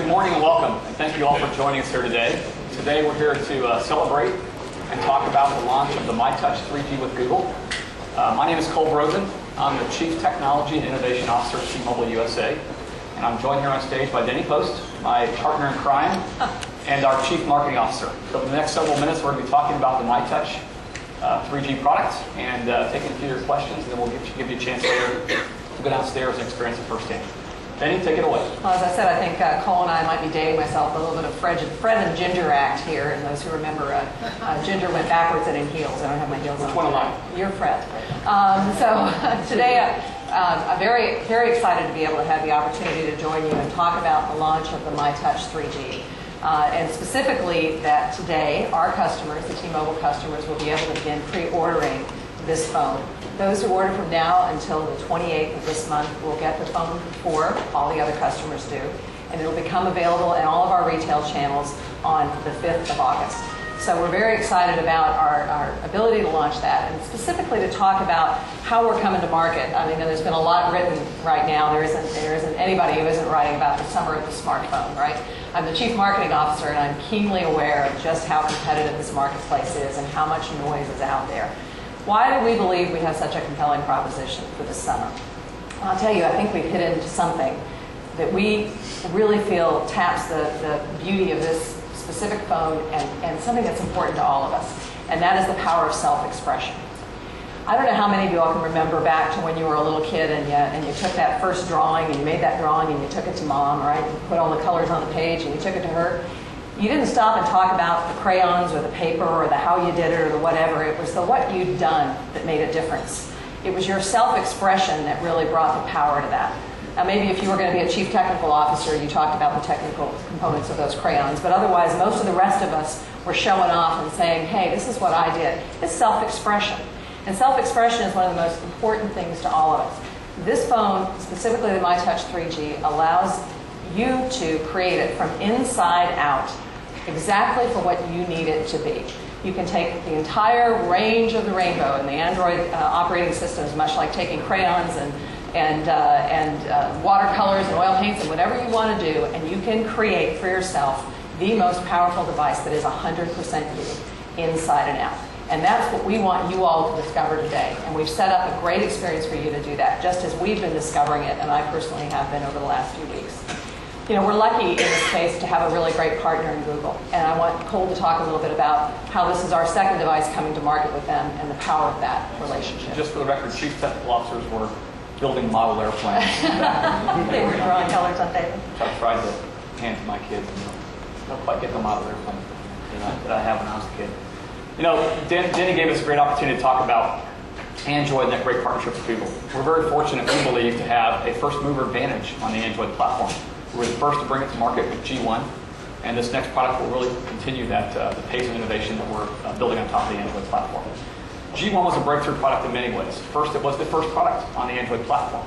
Good morning and welcome, and thank you all for joining us here today. Today we're here to celebrate and talk about the launch of the MyTouch 3G with Google. My name is Cole Brosen. I'm the Chief Technology and Innovation Officer at T-Mobile USA, and I'm joined here on stage by Denny Post, my partner in crime, and our Chief Marketing Officer. So for the next several minutes we're going to be talking about the MyTouch 3G product and taking a few of your questions, and then we'll give you a chance later to go downstairs and experience it firsthand. Benny, take it away. Well, as I said, I think Cole and I might be dating myself a little bit of Fred and Ginger act here. And those who remember, Ginger went backwards and in heels. I don't have my heels on. Which one am I? You're Fred. So today, I'm very, very excited to be able to have the opportunity to join you and talk about the launch of the MyTouch 3G. And specifically that today, our customers, the T-Mobile customers, will be able to begin pre-ordering this phone. Those who order from now until the 28th of this month will get the phone before all the other customers do. And it will become available in all of our retail channels on the 5th of August. So we're very excited about our ability to launch that, and specifically to talk about how we're coming to market. I mean, there's been a lot written right now. There isn't anybody who isn't writing about the summer of the smartphone, right? I'm the Chief Marketing Officer, and I'm keenly aware of just how competitive this marketplace is and how much noise is out there. Why do we believe we have such a compelling proposition for this summer? I'll tell you, I think we've hit into something that we really feel taps the beauty of this specific phone and something that's important to all of us, and that is the power of self-expression. I don't know how many of you all can remember back to when you were a little kid and you took that first drawing and you made that drawing and you took it to mom, right? You put all the colors on the page and you took it to her. You didn't stop and talk about the crayons or the paper or the how you did it or the whatever. It was the what you'd done that made a difference. It was your self-expression that really brought the power to that. Now, maybe if you were going to be a chief technical officer, you talked about the technical components of those crayons, but otherwise, most of the rest of us were showing off and saying, hey, this is what I did. It's self-expression. And self-expression is one of the most important things to all of us. This phone, specifically the MyTouch 3G, allows you to create it from inside out, exactly for what you need it to be. You can take the entire range of the rainbow in the Android operating systems, much like taking crayons and watercolors and oil paints and whatever you want to do, and you can create for yourself the most powerful device that is 100% you, inside and out. And that's what we want you all to discover today. And we've set up a great experience for you to do that, just as we've been discovering it, and I personally have been over the last few weeks. You know, we're lucky in this case to have a really great partner in Google. And I want Cole to talk a little bit about how this is our second device coming to market with them and the power of that relationship. Just for the record, chief technical officers were building model airplanes. They were drawing colors on paper. I tried to hand to my kids, and don't quite get the model airplane that I had when I was a kid. You know, Denny gave us a great opportunity to talk about Android and that great partnership with Google. We're very fortunate, we believe, to have a first mover advantage on the Android platform. We're the first to bring it to market with G1, and this next product will really continue that the pace of innovation that we're building on top of the Android platform. G1 was a breakthrough product in many ways. First, it was the first product on the Android platform,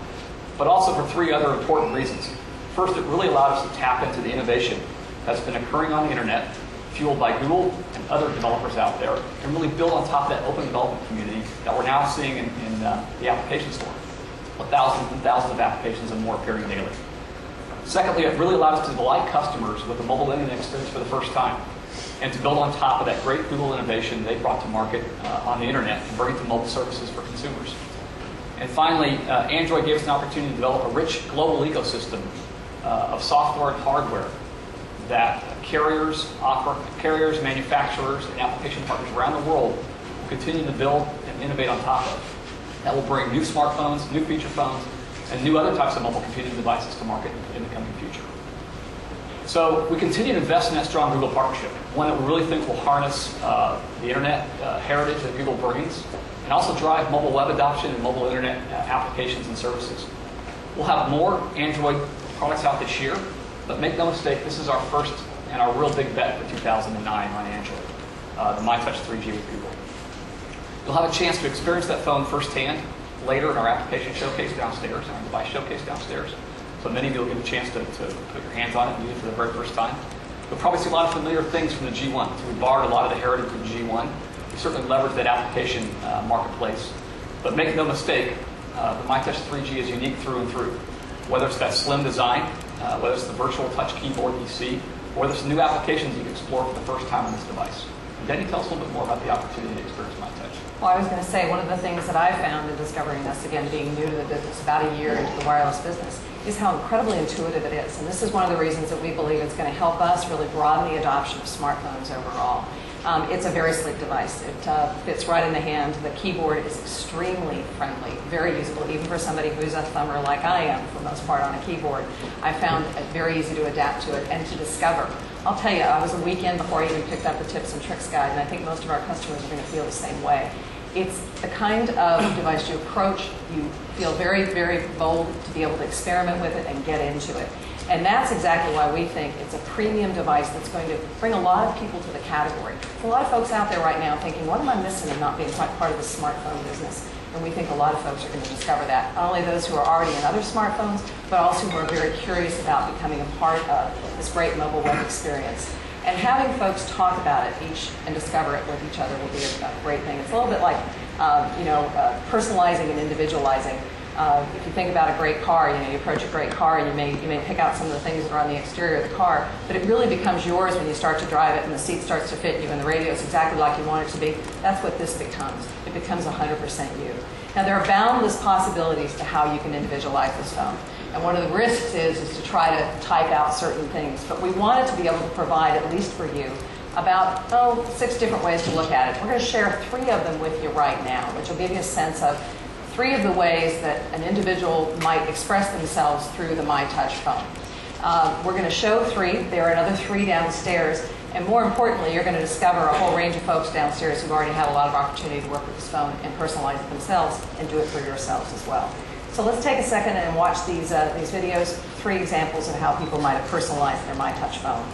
but also for three other important reasons. First, it really allowed us to tap into the innovation that's been occurring on the internet, fueled by Google and other developers out there, and really build on top of that open development community that we're now seeing in the application store, with thousands and thousands of applications and more appearing daily. Secondly, it really allowed us to delight customers with a mobile internet experience for the first time, and to build on top of that great Google innovation they brought to market on the internet and bring it to mobile services for consumers. And finally, Android gave us an opportunity to develop a rich global ecosystem of software and hardware that carriers, manufacturers, and application partners around the world will continue to build and innovate on top of. That will bring new smartphones, new feature phones, and new other types of mobile computing devices to market in the coming future. So we continue to invest in that strong Google partnership, one that we really think will harness the internet heritage that Google brings, and also drive mobile web adoption and mobile internet applications and services. We'll have more Android products out this year, but make no mistake, this is our first and our real big bet for 2009 on Android, the MyTouch 3G with Google. You'll have a chance to experience that phone firsthand later in our application showcase downstairs, and our device showcase downstairs. So many of you will get a chance to put your hands on it and use it for the very first time. You'll probably see a lot of familiar things from the G1. So we borrowed a lot of the heritage from G1. We certainly leveraged that application marketplace. But make no mistake, the MyTouch 3G is unique through and through. Whether it's that slim design, whether it's the virtual touch keyboard you see, or there's new applications you can explore for the first time on this device. Denny, tell us a little bit more about the opportunity to experience MyTouch. Well, I was going to say, one of the things that I found in discovering this, again, being new to the business, about a year into the wireless business, is how incredibly intuitive it is. And this is one of the reasons that we believe it's going to help us really broaden the adoption of smartphones overall. It's a very sleek device. It fits right in the hand. The keyboard is extremely friendly, very usable, even for somebody who's a thumber like I am, for the most part, on a keyboard. I found it very easy to adapt to it and to discover. I'll tell you, I was a weekend before I even picked up the tips and tricks guide, and I think most of our customers are going to feel the same way. It's the kind of device you approach, you feel very, very bold to be able to experiment with it and get into it. And that's exactly why we think it's a premium device that's going to bring a lot of people to the category. There's a lot of folks out there right now thinking, what am I missing in not being quite part of the smartphone business? And we think a lot of folks are going to discover that. Not only those who are already in other smartphones, but also who are very curious about becoming a part of this great mobile web experience. And having folks talk about it and discover it with each other will be a great thing. It's a little bit like, personalizing and individualizing. If you think about a great car, you approach a great car and you may pick out some of the things that are on the exterior of the car, but it really becomes yours when you start to drive it and the seat starts to fit you and the radio is exactly like you want it to be. That's what this becomes. It becomes 100% you. Now, there are boundless possibilities to how you can individualize this phone. And one of the risks is to try to type out certain things. But we wanted to be able to provide, at least for you, about 6 different ways to look at it. We're going to share 3 of them with you right now, which will give you a sense of 3 of the ways that an individual might express themselves through the MyTouch phone. We're going to show 3. There are another 3 downstairs. And more importantly, you're going to discover a whole range of folks downstairs who've already had a lot of opportunity to work with this phone and personalize it themselves and do it for yourselves as well. So let's take a second and watch these videos, 3 examples of how people might have personalized their MyTouch phone.